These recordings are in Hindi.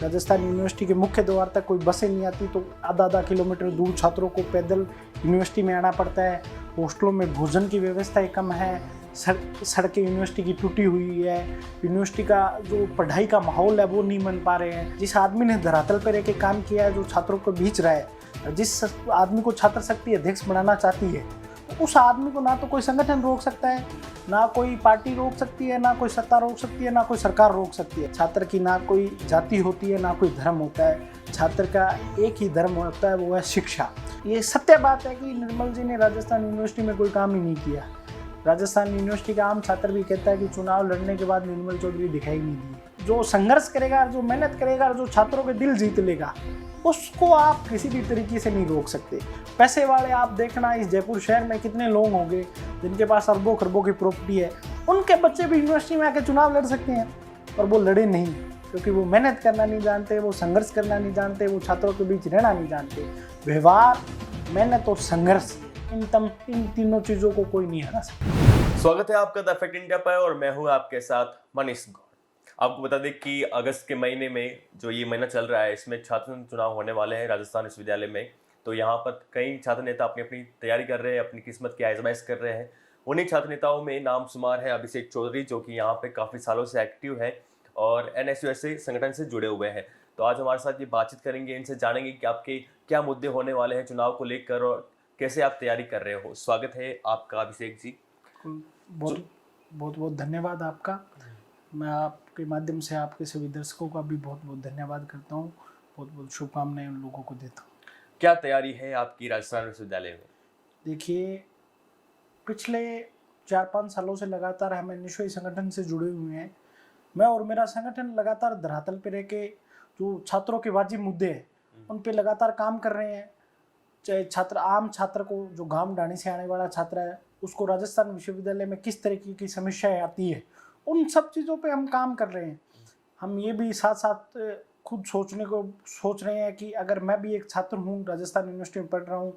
राजस्थान यूनिवर्सिटी के मुख्य द्वार तक कोई बसें नहीं आती, तो आधा आधा किलोमीटर दूर छात्रों को पैदल यूनिवर्सिटी में आना पड़ता है। हॉस्टलों में भोजन की व्यवस्था कम है, सड़कें यूनिवर्सिटी की टूटी हुई है, यूनिवर्सिटी का जो पढ़ाई का माहौल है वो नहीं बन पा रहे हैं। जिस आदमी ने धरातल पर रह के काम किया है, जो छात्रों को बीच रहा है, जिस आदमी को छात्र शक्ति अध्यक्ष बनाना चाहती है, उस आदमी को ना तो कोई संगठन रोक सकता है, ना कोई पार्टी रोक सकती है, ना कोई सत्ता रोक सकती है, ना कोई सरकार रोक सकती है। छात्र की ना कोई जाति होती है, ना कोई धर्म होता है। छात्र का एक ही धर्म होता है, वो है शिक्षा। ये सत्य बात है कि निर्मल जी ने राजस्थान यूनिवर्सिटी में कोई काम ही नहीं किया। राजस्थान यूनिवर्सिटी का आम छात्र भी कहता है कि चुनाव लड़ने के बाद निर्मल चौधरी दिखाई नहीं दिए। जो संघर्ष करेगा, जो मेहनत करेगा, जो छात्रों के दिल जीत लेगा, उसको आप किसी भी तरीके से नहीं रोक सकते। पैसे वाले आप देखना, इस जयपुर शहर में कितने लोग होंगे जिनके पास अरबों खरबों की प्रॉपर्टी है, उनके बच्चे भी यूनिवर्सिटी में आके चुनाव लड़ सकते हैं, और वो लड़े नहीं, क्योंकि वो मेहनत करना नहीं जानते, वो संघर्ष करना नहीं जानते, वो छात्रों के बीच रहना नहीं जानते। व्यवहार, मेहनत और संघर्ष, इन तीनों चीज़ों को कोई नहीं हरा सकता। स्वागत है आपका द इफेक्ट इंडिया पर, और मैं हूँ आपके साथ मनीष गौड़। आपको बता दें कि अगस्त के महीने में जो ये महीना चल रहा है, इसमें छात्र चुनाव होने वाले हैं राजस्थान विश्वविद्यालय में। तो यहाँ पर कई छात्र नेता अपनी अपनी तैयारी कर रहे हैं, अपनी किस्मत की आजमाइश कर रहे हैं। उन्हीं छात्र नेताओं में नाम शुमार है अभिषेक चौधरी, जो कि यहाँ पे काफ़ी सालों से एक्टिव है और NSUS संगठन से जुड़े हुए हैं। तो आज हमारे साथ ये बातचीत करेंगे, इनसे जानेंगे कि आपके क्या मुद्दे होने वाले हैं चुनाव को लेकर और कैसे आप तैयारी कर रहे हो। स्वागत है आपका अभिषेक जी। बहुत बहुत धन्यवाद आपका। मैं आपके माध्यम से आपके सभी दर्शकों का भी बहुत बहुत धन्यवाद करता हूँ। बहुत बहुत शुभकामनाएं उन लोगों को देता हूँ। क्या तैयारी है आपकी राजस्थान विश्वविद्यालय में? देखिए, पिछले 4-5 सालों से लगातार हम NSUI संगठन से जुड़े हुए हैं। मैं और मेरा संगठन लगातार धरातल पे रह के जो छात्रों के वाजिब मुद्दे हैं उन पे लगातार काम कर रहे हैं। चाहे आम छात्र को, जो गांव डाणी से आने वाला छात्र है, उसको राजस्थान विश्वविद्यालय में किस तरीके की समस्याएं आती है, उन सब चीज़ों पे हम काम कर रहे हैं। हम ये भी साथ साथ खुद सोच रहे हैं कि अगर मैं भी एक छात्र हूँ, राजस्थान यूनिवर्सिटी में पढ़ रहा हूँ,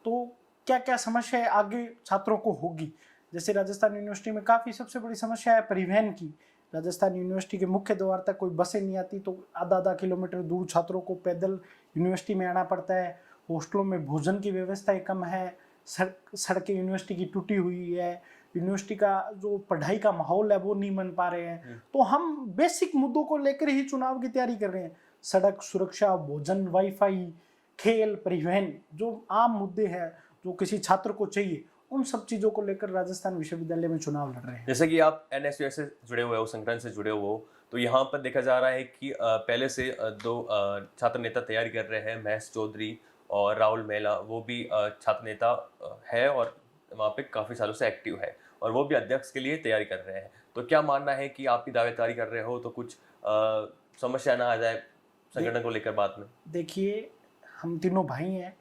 तो क्या क्या समस्याएं आगे छात्रों को होगी। जैसे राजस्थान यूनिवर्सिटी में काफ़ी सबसे बड़ी समस्या है परिवहन की। राजस्थान यूनिवर्सिटी के मुख्य द्वार तक कोई बसें नहीं आती, तो आधा आधा किलोमीटर दूर छात्रों को पैदल यूनिवर्सिटी में आना पड़ता है। हॉस्टलों में भोजन की व्यवस्था कम है, सड़कें यूनिवर्सिटी की टूटी हुई है, यूनिवर्सिटी का जो पढ़ाई का माहौल है वो नहीं बन पा रहे हैं। तो हम बेसिक मुद्दों को लेकर ही चुनाव की तैयारी कर रहे हैं। सड़क सुरक्षा, भोजन, वाईफाई, खेल, परिवहन, जो आम मुद्दे हैं जो किसी छात्र को चाहिए, उन सब चीज़ों को लेकर राजस्थान विश्वविद्यालय में चुनाव लड़ रहे हैं। जैसे कि आप NSUS से जुड़े हुए हो, संगठन से जुड़े हुए हो, तो यहाँ पर देखा जा रहा है कि पहले से दो छात्र नेता तैयारी कर रहे हैं, महेश चौधरी और राहुल मेहला। वो भी छात्र नेता है और वहाँ पे काफ़ी सालों से एक्टिव है, और वो भी अध्यक्ष के लिए तैयारी कर रहे हैं। तो क्या मानना है कि आप भी दावेदारी कर रहे हो तो कुछ समस्या ना आ जाए संगठन को लेकर बात में? देखिए, हम तीनों भाई हैं।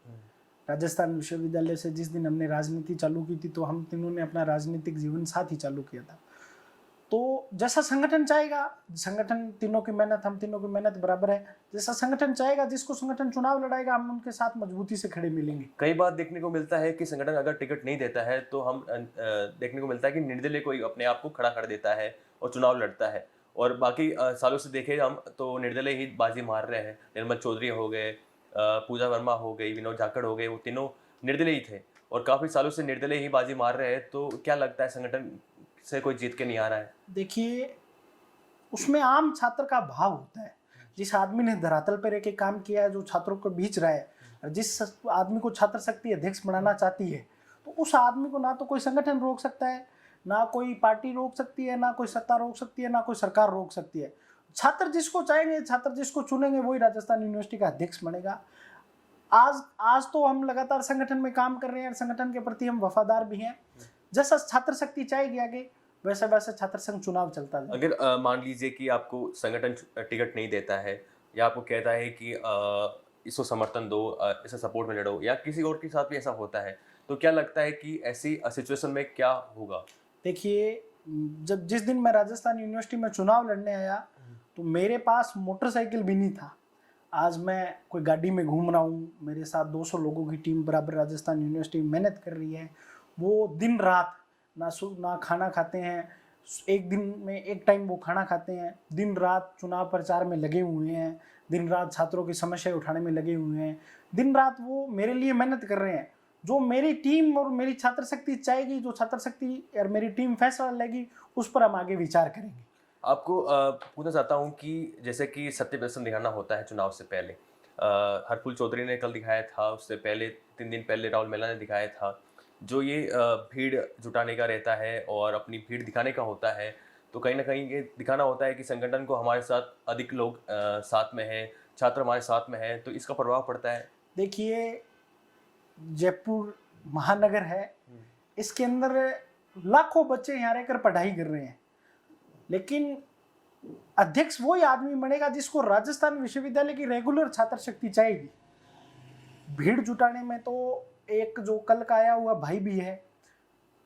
राजस्थान विश्वविद्यालय से जिस दिन हमने राजनीति चालू की थी, तो हम तीनों ने अपना राजनीतिक जीवन साथ ही चालू किया था। तो जैसा संगठन चाहेगा, संगठन तीनों की मेहनत, हम तीनों की मेहनत बराबर है। जैसा संगठन चाहेगा, जिसको संगठन चुनाव लड़ाएगा, हम उनके साथ मजबूती से खड़े मिलेंगे। कई बार देखने को मिलता है कि संगठन अगर टिकट नहीं देता है तो हम देखने को मिलता है कि निर्दलीय कोई अपने आप को खड़ा कर देता है और चुनाव लड़ता है, और बाकी सालों से देखे हम तो निर्दलीय ही बाजी मार रहे हैं। निर्मल चौधरी हो गए, पूजा वर्मा हो गई, विनोद जाखड़ हो गए, वो तीनों निर्दलीय ही थे और काफ़ी सालों से निर्दलीय ही बाजी मार रहे हैं। तो क्या लगता है संगठन से कोई जीत के नहीं आ रहा है? देखिए, उसमें आम छात्र का भाव होता है। जिस आदमी ने धरातल पर रह के काम किया है, जो छात्रों को बीच रहा है, और जिस आदमी को छात्र शक्ति अध्यक्ष बनाना चाहती है, तो उस आदमी को ना तो कोई संगठन रोक सकता है, ना कोई पार्टी रोक सकती है, ना कोई सत्ता रोक सकती है, ना कोई सरकार रोक सकती है। छात्र जिसको चाहेंगे, छात्र जिसको चुनेंगे, वही राजस्थान यूनिवर्सिटी का अध्यक्ष बनेगा। आज तो हम लगातार संगठन में काम कर रहे हैं, संगठन के प्रति हम वफादार भी हैं। जैसा छात्र शक्ति चाहेगी आगे, वैसे वैसे छात्र संघ चुनाव चलता है। अगर मान लीजिए कि आपको संगठन टिकट नहीं देता है, या आपको कहता है कि इसको समर्थन दो, इसे सपोर्ट में लड़ो, या किसी और के साथ भी ऐसा होता है, तो क्या लगता है कि ऐसी सिचुएशन में क्या होगा? देखिए, जिस दिन मैं राजस्थान यूनिवर्सिटी में चुनाव लड़ने आया, तो मेरे पास मोटरसाइकिल भी नहीं था। आज मैं कोई गाड़ी में घूम रहा हूँ, मेरे साथ 200 लोगों की टीम बराबर राजस्थान यूनिवर्सिटी में मेहनत कर रही है। वो दिन रात ना खाना खाते हैं, एक दिन में एक टाइम वो खाना खाते हैं, दिन रात चुनाव प्रचार में लगे हुए हैं, दिन रात छात्रों की समस्या उठाने में लगे हुए हैं, दिन रात वो मेरे लिए मेहनत कर रहे हैं। जो मेरी टीम और मेरी छात्र शक्ति चाहेगी, जो छात्र शक्ति और मेरी टीम फैसला लेगी, उस पर हम आगे विचार करेंगे। आपको पूछना चाहता हूँ कि जैसे कि सत्य प्रदर्शन दिखाना होता है चुनाव से पहले, हरफूल चौधरी ने कल दिखाया था, उससे पहले 3 दिन पहले राहुल मेला ने दिखाया था। जो ये भीड़ जुटाने का रहता है और अपनी भीड़ दिखाने का होता है, तो कहीं ना कहीं ये दिखाना होता है कि संगठन को हमारे साथ अधिक लोग साथ में हैं, छात्र हमारे साथ में हैं, तो इसका प्रभाव पड़ता है। देखिए, जयपुर महानगर है, इसके अंदर लाखों बच्चे यहाँ रहकर पढ़ाई कर रहे हैं, लेकिन अध्यक्ष वही आदमी बनेगा जिसको राजस्थान विश्वविद्यालय की रेगुलर छात्र शक्ति चाहेगी। भीड़ जुटाने में तो एक जो कल का आया हुआ भाई भी है,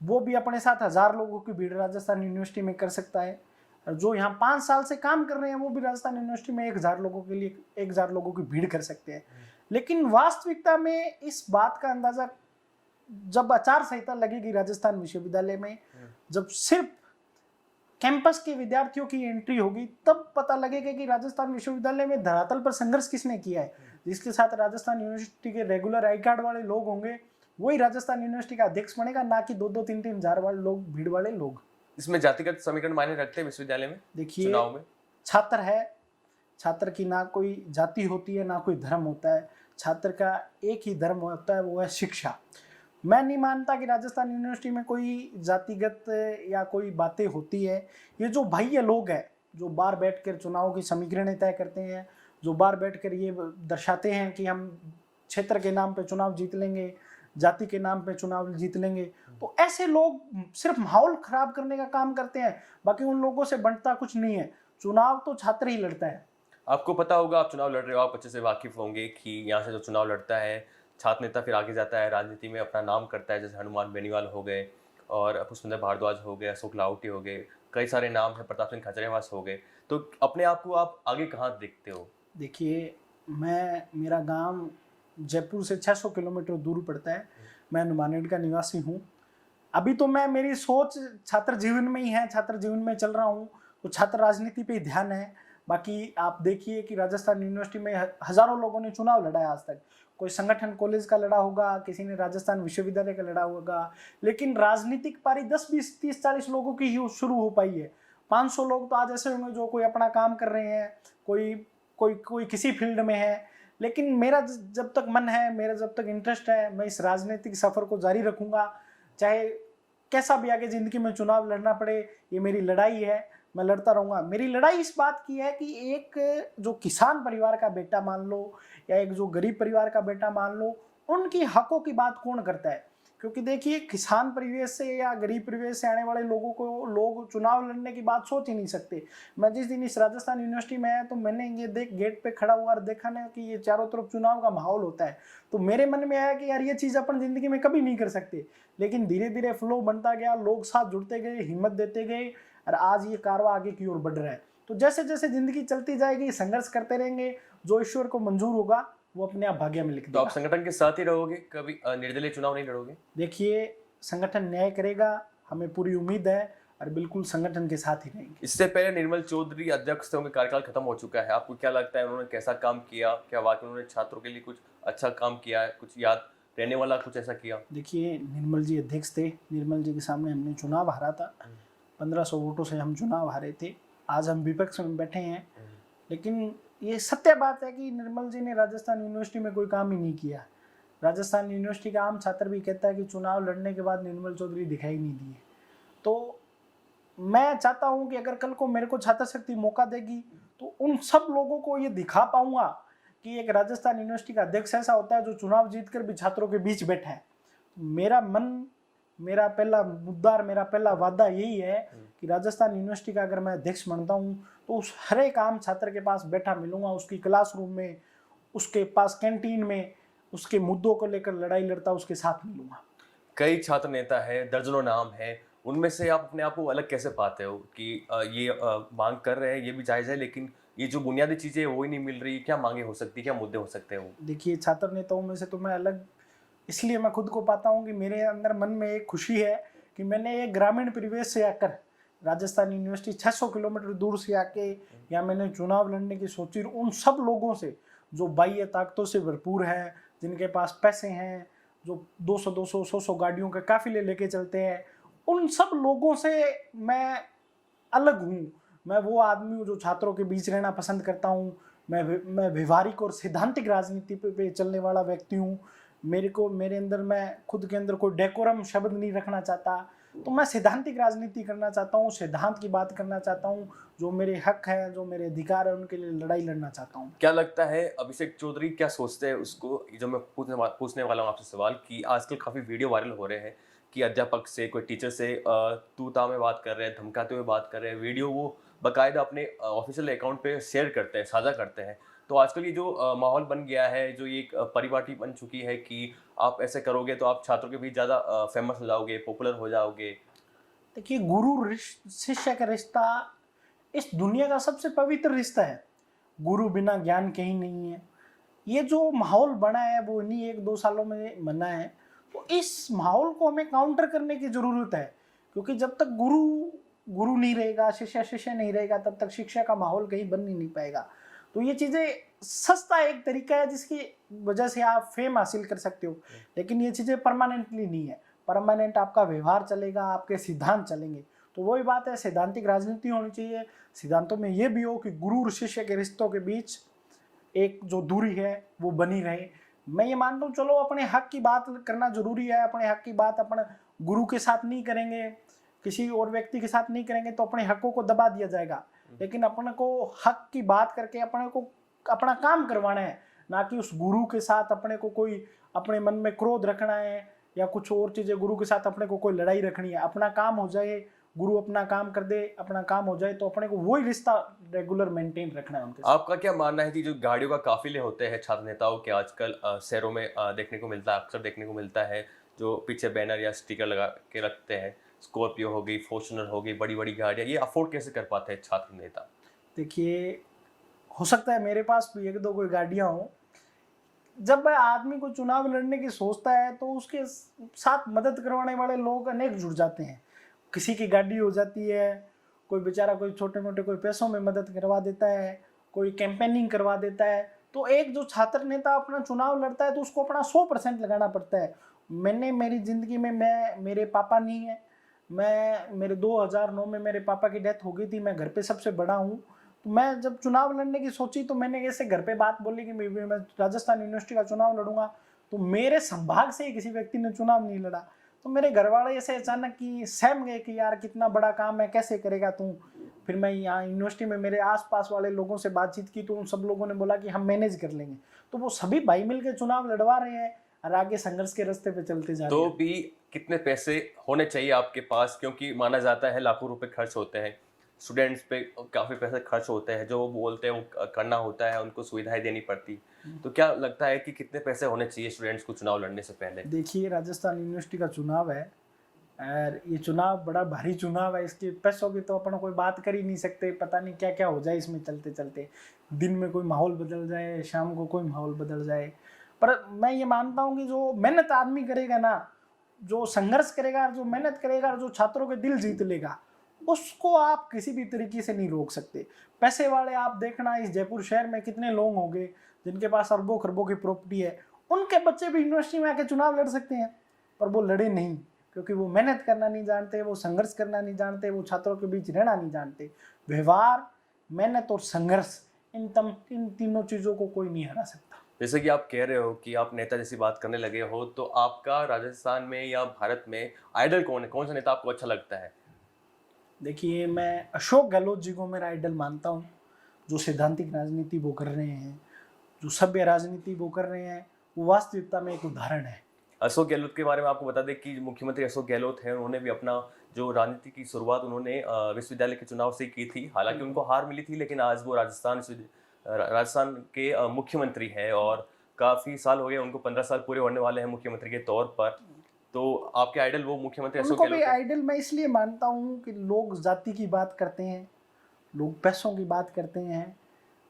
वो भी अपने साथ 1000 लोगों की भीड़ राजस्थान यूनिवर्सिटी में कर सकता है, और जो यहाँ 5 साल से काम कर रहे हैं वो भी राजस्थान यूनिवर्सिटी में 1000 लोगों के लिए 1000 लोगों की भीड़ कर सकते हैं। लेकिन वास्तविकता में इस बात का अंदाजा जब आचार संहिता लगेगी राजस्थान विश्वविद्यालय में, जब सिर्फ कैंपस के विद्यार्थियों की एंट्री होगी, तब पता लगेगा कि राजस्थान विश्वविद्यालय में धरातल पर संघर्ष किसने किया है। जिसके साथ राजस्थान यूनिवर्सिटी के रेगुलर आई कार्ड वाले लोग होंगे, वही राजस्थान यूनिवर्सिटी का अध्यक्ष बनेगा, ना कि 2-2, 3-3 हजार वाले लोग, भीड़ वाले लोग। इसमें जातिगत समीकरण मायने रखते हैं विश्वविद्यालय में? देखिए, चुनाव में छात्र है, छात्र की ना कोई जाति होती है ना कोई धर्म होता है, छात्र का एक ही धर्म होता है, वो है शिक्षा। मैं नहीं मानता कि राजस्थान यूनिवर्सिटी में कोई जातिगत या कोई बातें होती है। ये जो बाह्य लोग हैं, जो बाहर बैठकर चुनाव की समीकरणें तय करते हैं, जो बाहर बैठकर ये दर्शाते हैं कि हम क्षेत्र के नाम पे चुनाव जीत लेंगे, जाति के नाम पे चुनाव जीत लेंगे, तो ऐसे लोग सिर्फ माहौल खराब करने का काम करते हैं, बाकी उन लोगों से बनता कुछ नहीं है। चुनाव तो छात्र ही लड़ता है। आपको पता होगा, आप चुनाव लड़ रहे हो, आप अच्छे से वाकिफ होंगे कि यहाँ से जो चुनाव लड़ता है छात्र नेता, फिर आगे जाता है राजनीति में, अपना नाम करता है, जैसे हनुमान बेनीवाल हो गए और पुष्पेंद्र भारद्वाज हो गए, अशोक लाहौटी हो गए, कई सारे नाम हैं, प्रताप सिंह खाचरियावास हो गए। तो अपने आप को आप आगे कहाँ देखते हो? देखिए, मेरा गांव जयपुर से 600 किलोमीटर दूर पड़ता है। मैं हनुमानगढ़ का निवासी हूँ। अभी तो मेरी सोच छात्र जीवन में ही है, छात्र जीवन में चल रहा हूँ, तो छात्र राजनीति पे ही ध्यान है। बाकी आप देखिए कि राजस्थान यूनिवर्सिटी में हजारों लोगों ने चुनाव लड़ा है आज तक। कोई संगठन कॉलेज का लड़ा होगा, किसी ने राजस्थान विश्वविद्यालय का लड़ा होगा, लेकिन राजनीतिक पारी 10, 20, 30, 40 लोगों की ही शुरू हो पाई है। 500 लोग तो आज ऐसे होंगे जो कोई अपना काम कर रहे हैं, कोई किसी फील्ड में है। लेकिन मेरा जब तक मन है, मेरा जब तक इंटरेस्ट है, मैं इस राजनीतिक सफर को जारी रखूंगा, चाहे कैसा भी आगे जिंदगी में चुनाव लड़ना पड़े। ये मेरी लड़ाई है, मैं लड़ता रहूंगा। मेरी लड़ाई इस बात की है कि एक जो किसान परिवार का बेटा मान लो, या एक जो गरीब परिवार का बेटा मान लो, उनकी हकों की बात कौन करता है? क्योंकि देखिए, किसान परिवेश से या गरीब परिवेश से आने वाले लोगों को लोग चुनाव लड़ने की बात सोच ही नहीं सकते। मैं जिस दिन इस राजस्थान यूनिवर्सिटी में आया, तो मैंने ये गेट पे खड़ा हुआ और देखा ना कि ये चारों तरफ चुनाव का माहौल होता है, तो मेरे मन में आया कि यार ये चीज़ अपन जिंदगी में कभी नहीं कर सकते। लेकिन धीरे धीरे फ्लो बनता गया, लोग साथ जुड़ते गए, हिम्मत देते गए, और आज ये कारवां आगे की ओर बढ़ रहा है। तो जैसे जैसे जिंदगी चलती जाएगी, संघर्ष करते रहेंगे, जो ईश्वर को मंजूर होगा वो अपने आप भाग्य में लिख देगा। तो आप संगठन के साथ ही रहोगे, कभी निर्दलीय चुनाव नहीं लड़ोगे? देखिए, संगठन न्याय करेगा, हमें पूरी उम्मीद है, और बिल्कुल संगठन के साथ ही रहेंगे। इससे पहले निर्मल चौधरी अध्यक्ष थे, उनका कार्यकाल खत्म हो चुका है। आपको क्या लगता है, उन्होंने कैसा काम किया? क्या वाकई उन्होंने छात्रों के लिए कुछ अच्छा काम किया है, कुछ याद रहने वाला कुछ ऐसा किया? देखिए, निर्मल जी अध्यक्ष थे, निर्मल जी के सामने हमने चुनाव हारा था, 1500 वोटों से हम चुनाव हारे थे। आज हम विपक्ष में बैठे हैं, लेकिन ये सत्य बात है कि निर्मल जी ने राजस्थान यूनिवर्सिटी में कोई काम ही नहीं किया। राजस्थान यूनिवर्सिटी का आम छात्र भी कहता है कि चुनाव लड़ने के बाद निर्मल चौधरी दिखाई नहीं दिए। तो मैं चाहता हूं कि अगर कल को मेरे को छात्र शक्ति मौका देगी, तो उन सब लोगों को ये दिखा पाऊंगा कि एक राजस्थान यूनिवर्सिटी का अध्यक्ष ऐसा होता है जो चुनाव जीतकर भी छात्रों के बीच बैठा है। मेरा पहला मुद्दा और मेरा पहला वादा यही है कि राजस्थान यूनिवर्सिटी का अगर मैं अध्यक्ष बनता हूँ, तो उस हर एक आम छात्र के पास बैठा मिलूंगा, उसकी क्लासरूम में, उसके पास कैंटीन में, उसके मुद्दों को लेकर लड़ाई लड़ता उसके साथ मिलूंगा। कई छात्र नेता है, दर्जनों नाम है, उनमें से आप अपने आप को अलग कैसे पाते हो कि ये मांग कर रहे हैं, ये भी जायज़ है, लेकिन ये जो बुनियादी चीज़ें वो ही नहीं मिल रही? क्या मांगे हो सकती, क्या मुद्दे हो सकते हैं वो? देखिए, छात्र नेताओं में से तो मैं अलग इसलिए मैं खुद को पाता हूँ कि मेरे अंदर मन में एक खुशी है कि मैंने एक ग्रामीण परिवेश से आकर राजस्थान यूनिवर्सिटी 600 किलोमीटर दूर से आके यहाँ मैंने चुनाव लड़ने की सोची। उन सब लोगों से जो बाह्य ताकतों से भरपूर है, जिनके पास पैसे हैं, जो 200-200 100 गाड़ियों के काफिले लेके चलते हैं, उन सब लोगों से मैं अलग हूँ। मैं वो आदमी हूँ जो छात्रों के बीच रहना पसंद करता हूँ। मैं व्यवहारिक और सैद्धांतिक राजनीति पे चलने वाला व्यक्ति हूँ। मेरे अंदर, मैं खुद के अंदर कोई डेकोरम शब्द नहीं रखना चाहता। तो मैं सैद्धांतिक राजनीति करना चाहता हूँ, सिद्धांत की बात करना चाहता हूँ। जो मेरे हक है, जो मेरे अधिकार है, उनके लिए लड़ाई लड़ना चाहता हूँ। क्या लगता है अभिषेक चौधरी क्या सोचते हैं उसको, जो मैं पूछने वाला हूँ आपसे सवाल, कि आजकल काफ़ी वीडियो वायरल हो रहे हैं कि अध्यापक से, कोई टीचर से तू ता में बात कर रहे हैं, धमकाते हुए बात कर रहे हैं, वीडियो वो बाकायदा अपने ऑफिशियल अकाउंट पे शेयर करते हैं, साझा करते हैं। तो आजकल ये जो माहौल बन गया है, जो ये एक परिपाटी बन चुकी है कि आप ऐसे करोगे तो आप छात्रों के बीच ज़्यादा फेमस हो जाओगे, पॉपुलर हो जाओगे। देखिए, गुरु शिष्य का रिश्ता इस दुनिया का सबसे पवित्र रिश्ता है। गुरु बिना ज्ञान कहीं नहीं है। ये जो माहौल बना है वो इन्हीं 1-2 सालों में बना है। तो इस माहौल को हमें काउंटर करने की जरूरत है, क्योंकि जब तक गुरु नहीं रहेगा, शिष्य नहीं रहेगा, तब तक शिक्षा का माहौल कहीं बन ही नहीं पाएगा। तो ये चीजें, सस्ता एक तरीका है जिसकी वजह से आप फेम हासिल कर सकते हो, लेकिन ये चीजें परमानेंटली नहीं है। परमानेंट आपका व्यवहार चलेगा, आपके सिद्धांत चलेंगे। तो वही बात है, सैद्धांतिक राजनीति होनी चाहिए। सिद्धांतों में ये भी हो कि गुरु और शिष्य के रिश्तों के बीच एक जो दूरी है वो बनी रहे। मैं ये मानता हूँ, चलो अपने हक की बात करना जरूरी है। अपने हक की बात अपने गुरु के साथ नहीं करेंगे, किसी और व्यक्ति के साथ नहीं करेंगे, तो अपने हकों को दबा दिया जाएगा। लेकिन अपने को हक की बात करके अपने को अपना काम करवाना है, ना कि उस गुरु के साथ अपने को कोई अपने मन में क्रोध रखना है या कुछ और चीजें। गुरु के साथ अपने को कोई लड़ाई रखनी है। अपना काम हो जाए, गुरु अपना काम कर दे, अपना काम हो जाए, तो अपने को वही रिश्ता रेगुलर मेंटेन रखना है उनके साथ। आपका क्या मानना है कि जो गाड़ियों का काफिले होते हैं छात्र नेताओं के, आजकल शहरों में देखने को मिलता है, अक्सर देखने को मिलता है, जो पीछे बैनर या स्टिकर लगा के रखते हैं, स्कॉर्पियो हो गई, फॉर्च्यूनर हो गई, बड़ी बड़ी गाड़ियाँ, ये अफोर्ड कैसे कर पाते हैं छात्र नेता? देखिए, हो सकता है मेरे पास भी 1-2 कोई गाड़ियाँ हो। जब वह आदमी को चुनाव लड़ने की सोचता है तो उसके साथ मदद करवाने वाले लोग अनेक जुड़ जाते हैं। किसी की गाड़ी हो जाती है, कोई बेचारा कोई छोटे मोटे कोई पैसों में मदद करवा देता है, कोई कैंपेनिंग करवा देता है। तो एक जो छात्र नेता अपना चुनाव लड़ता है तो उसको अपना 100% लगाना पड़ता है। मेरी ज़िंदगी में, मेरे पापा नहीं है, मेरे 2009 में मेरे पापा की डेथ हो गई थी। मैं घर पे सबसे बड़ा हूँ। तो मैं जब चुनाव लड़ने की सोची तो मैंने ऐसे घर पे बात बोली कि मैं राजस्थान यूनिवर्सिटी का चुनाव लड़ूंगा। तो मेरे संभाग से ही किसी व्यक्ति ने चुनाव नहीं लड़ा। तो मेरे घर वाले ऐसे अचानक कि सहम गए कि यार कितना बड़ा काम है, कैसे करेगा तू। फिर मैं यहाँ यूनिवर्सिटी में मेरे आसपास वाले लोगों से बातचीत की तो उन सब लोगों ने बोला कि हम मैनेज कर लेंगे। तो वो सभी भाई मिलकर चुनाव लड़वा रहे हैं और आगे संघर्ष के रास्ते पे चलते जा रहे हैं। तो भी कितने पैसे होने चाहिए आपके पास, क्योंकि माना जाता है लाखों रुपए खर्च होते हैं स्टूडेंट्स पे, काफ़ी पैसे खर्च होते हैं, जो वो बोलते हैं वो करना होता है, उनको सुविधाएं देनी पड़ती। तो क्या लगता है कि कितने पैसे होने चाहिए स्टूडेंट्स को चुनाव लड़ने से पहले? देखिए, राजस्थान यूनिवर्सिटी का चुनाव है और ये चुनाव बड़ा भारी चुनाव है। इसके पैसों की तो अपन कोई बात कर ही नहीं सकते। पता नहीं क्या क्या हो जाए इसमें चलते चलते। दिन में कोई माहौल बदल जाए, शाम को कोई माहौल बदल जाए। पर मैं ये मानता हूँ कि जो मेहनत आदमी करेगा ना, जो संघर्ष करेगा, जो मेहनत करेगा, जो छात्रों के दिल जीत लेगा, उसको आप किसी भी तरीके से नहीं रोक सकते। पैसे वाले आप देखना, इस जयपुर शहर में कितने लोग होंगे जिनके पास अरबों खरबों की प्रॉपर्टी है। उनके बच्चे भी यूनिवर्सिटी में आके चुनाव लड़ सकते हैं, पर वो लड़े नहीं, क्योंकि वो मेहनत करना नहीं जानते, वो संघर्ष करना नहीं जानते, वो छात्रों के बीच रहना नहीं जानते। व्यवहार, मेहनत और संघर्ष, इन तीनों चीज़ों को कोई नहीं हरा सकता। जैसे कि आप कह रहे हो कि आप नेता जैसी बात करने लगे हो, तो आपका राजस्थान में या भारत में आइडल कौन है? कौन सा नेता आपको अच्छा लगता है? देखिए, मैं अशोक गहलोत जी को मेरा आइडल मानता हूँ। जो सैद्धांतिक राजनीति वो कर रहे हैं, जो सभ्य राजनीति वो कर रहे हैं, वो वास्तविकता में एक उदाहरण है। अशोक गहलोत के बारे में आपको बता दें कि मुख्यमंत्री अशोक गहलोत हैं, उन्होंने भी अपना जो राजनीति की शुरुआत उन्होंने विश्वविद्यालय के चुनाव से की थी। हालांकि उनको हार मिली थी, लेकिन आज वो राजस्थान के मुख्यमंत्री हैं और काफ़ी साल हो गए उनको, 15 साल पूरे होने वाले हैं मुख्यमंत्री के तौर पर। तो आपके आइडल वो मुख्यमंत्री अशोक उनको भी गहलोत हैं? आइडल मैं इसलिए मानता हूँ कि लोग जाति की बात करते हैं, लोग पैसों की बात करते हैं,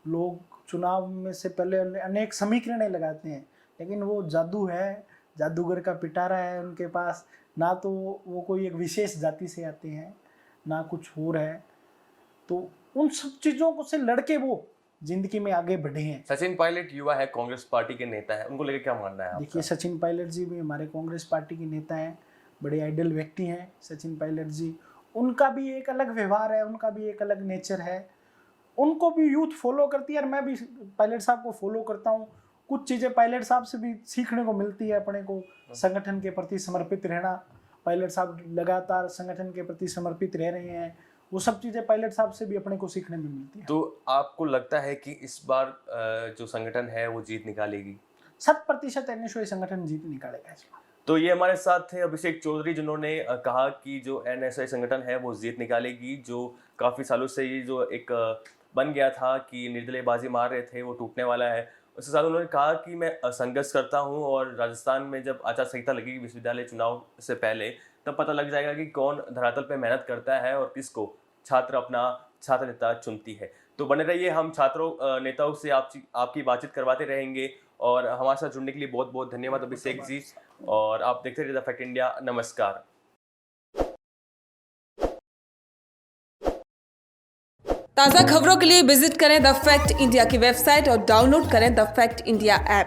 लोग चुनाव में से पहले अनेक समीकरणें लगाते हैं, लेकिन वो जादू है, जादूगर का पिटारा है उनके पास। ना तो वो कोई एक विशेष जाति से आते हैं, ना कुछ और है। तो उन सब चीज़ों को से लड़के वो जिंदगी में आगे बढ़े हैं। सचिन पायलट युवा है, कांग्रेस पार्टी के नेता है, उनको लेकर क्या मानना है देखिए, आपका? सचिन पायलट जी भी हमारे कांग्रेस पार्टी के नेता हैं, बड़े आइडल व्यक्ति हैं सचिन पायलट जी। उनका भी एक अलग व्यवहार है, उनका भी एक अलग नेचर है, उनको भी यूथ फॉलो करती है और मैं भी पायलट साहब को फॉलो करता हूँ। कुछ चीज़ें पायलट साहब से भी सीखने को मिलती है अपने को, संगठन के प्रति समर्पित रहना। पायलट साहब लगातार संगठन के प्रति समर्पित रह रहे हैं, वो सब चीज़ें पायलट साहब से भी अपने को सीखने में मिलती है। तो आपको लगता है कि इस बार जो संगठन है वो जीत निकालेगी? 100% एनएसयूआई संगठन जीत निकालेगा इस बार। तो ये हमारे साथ थे अभिषेक चौधरी, जिन्होंने कहा कि जो एनएसआई संगठन है वो जीत निकालेगी। जो काफ़ी सालों से ये जो एक बन गया था कि निर्दलीय बाजी मार रहे थे, वो टूटने वाला है। उसके साथ उन्होंने कहा कि मैं संघर्ष करता हूँ और राजस्थान में जब आचार संहिता लगेगी विश्वविद्यालय चुनाव से पहले, तब पता लग जाएगा कि कौन धरातल पे मेहनत करता है और किसको छात्र अपना छात्र नेता चुनती है। तो बने रहिए, हम छात्रों नेताओं से आपकी बातचीत करवाते रहेंगे। और हमारे साथ जुड़ने के लिए बहुत बहुत धन्यवाद अभिषेक जी। और आप देखते रहिए द फैक्ट इंडिया। नमस्कार। ताज़ा खबरों के लिए विजिट करें द फैक्ट इंडिया की वेबसाइट और डाउनलोड करें द फैक्ट इंडिया ऐप।